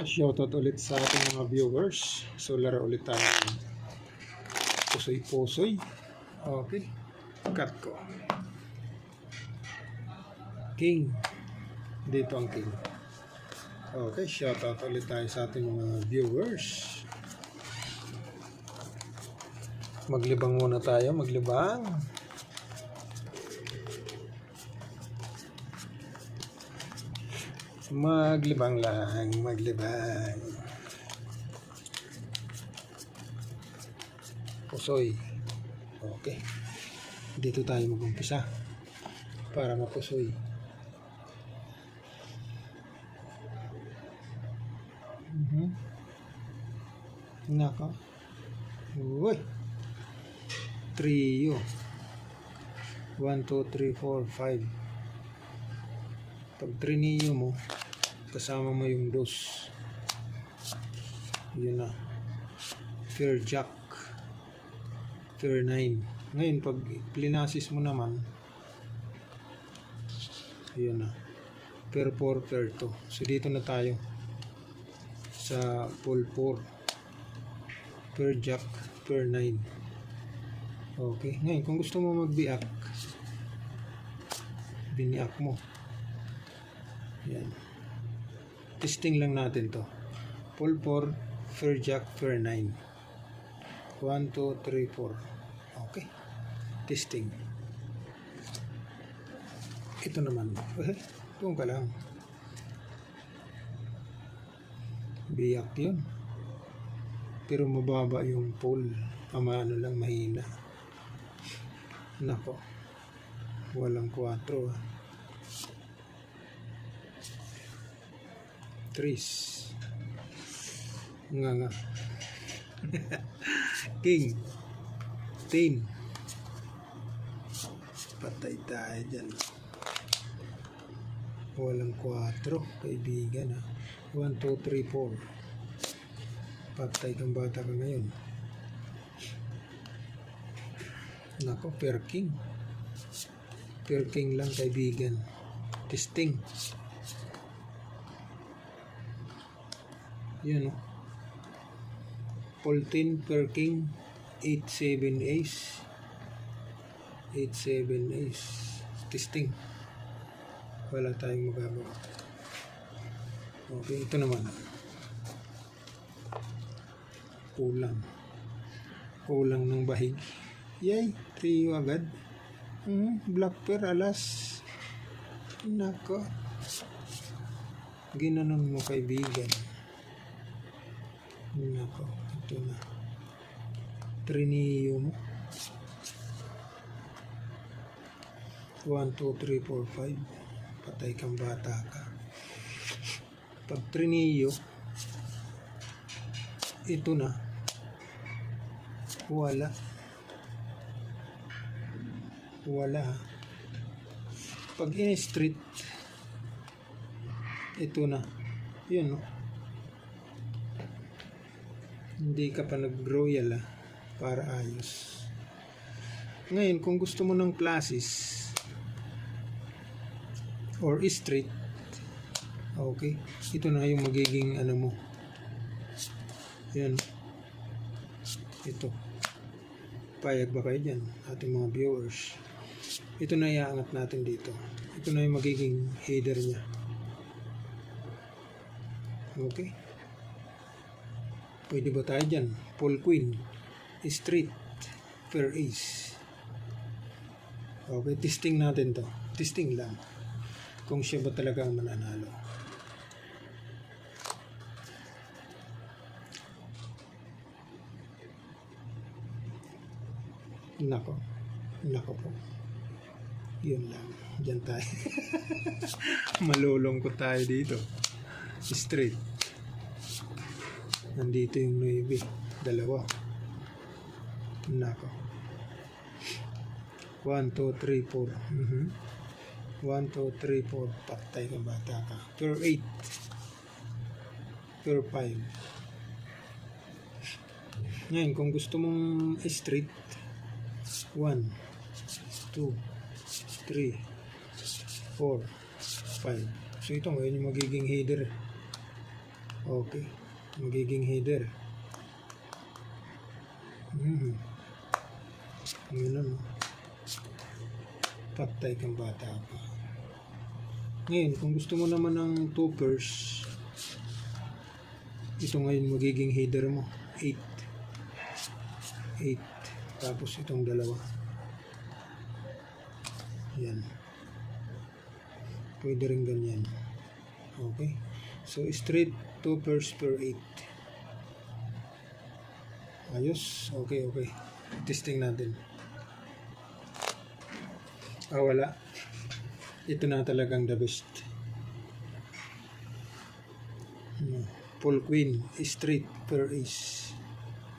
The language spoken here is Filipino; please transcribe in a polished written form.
Shoutout ulit sa ating mga viewers. So, laro ulit tayo ng pusoy-pusoy. Okay. Cut ko. King. Dito ang king. Okay. Shoutout ulit tayo sa ating mga viewers. Maglibang muna tayo. Maglibang. Maglibang lang, maglibang. Pusoy. Okay. Dito tayo mag-umpisa para mapusoy. Nako. Uy. Trio. 1, 2, 3, 4, 5. Pag trineo mo, kasama mo yung dos. Yun na. Fair Jack. Fair 9. Ngayon, pag plinasis mo naman, yun na. Fair 4, fair 2. So, dito na tayo sa full 4. Fair Jack, fair 9. Okay. Ngayon, kung gusto mo mag-biak, biniak mo. Yan. Testing lang natin to. Full 4, fair jack, fair 9. 1, 2, 3, 4. Okay. Testing. Ito naman. Doon ka lang. Biyak yun. Pero mababa yung full. Ano lang, mahina. Nako. Walang 4. Tris. Nga. King. 10. Patay tayo dyan. Walang 4. Kaibigan ha. 1, 2, 3, 4. Patay kang bata ka ngayon. Nako, pair king. Pair king lang kaibigan. Testing. Yan o. Full 10 per king. 8-7 ace. 8-7 ace. Testing. Wala tayong magagawa. Okay, ito naman. Kulang ng bahig. Yay, 3 agad. Black pair alas. Nako. Ginanon mo kaibigan. Nako, ito na. Trineo mo. 1, 2, 3, 4, 5. Patay kang bata ka. Pag trineo, ito na. Wala. Pag in-street, ito na. Yun, no? Hindi ka pa nag-royal para ayos. Ngayon, kung gusto mo ng classes or street, okay, ito na yung magiging ano mo. Yan. Ito. Payag ba kayo dyan, ating mga viewers? Ito na iaangat natin dito. Ito na yung magiging header niya. Okay. Pwede ba tayo dyan? Full queen, street, fair ace. Okay, testing natin to. Testing lang. Kung siya ba talaga ang mananalo. Nako po. Yun lang. Diyan tayo. Malulungkot tayo dito. Street. Nandito yung 9. 2. Nako. 1, 2, 3, 4. 1, 2, 3, 4. Patay ka bata ka. Pure 8. Pure 5. Ngayon, kung gusto mong street, 1, 2, 3, 4, 5. So ito ngayon yung magiging header. Okay. Magiging header. Yun ano. Patay kang bata pa. Ngayon, kung gusto mo naman ng toppers, ito ngayon magiging header mo. 8. Tapos itong dalawa. Yan. Pwede rin ganyan. Okay. So, straight toppers per 8. Ayos. Okay. Testing natin. Wala. Ito na talagang the best. Full queen, straight per ace.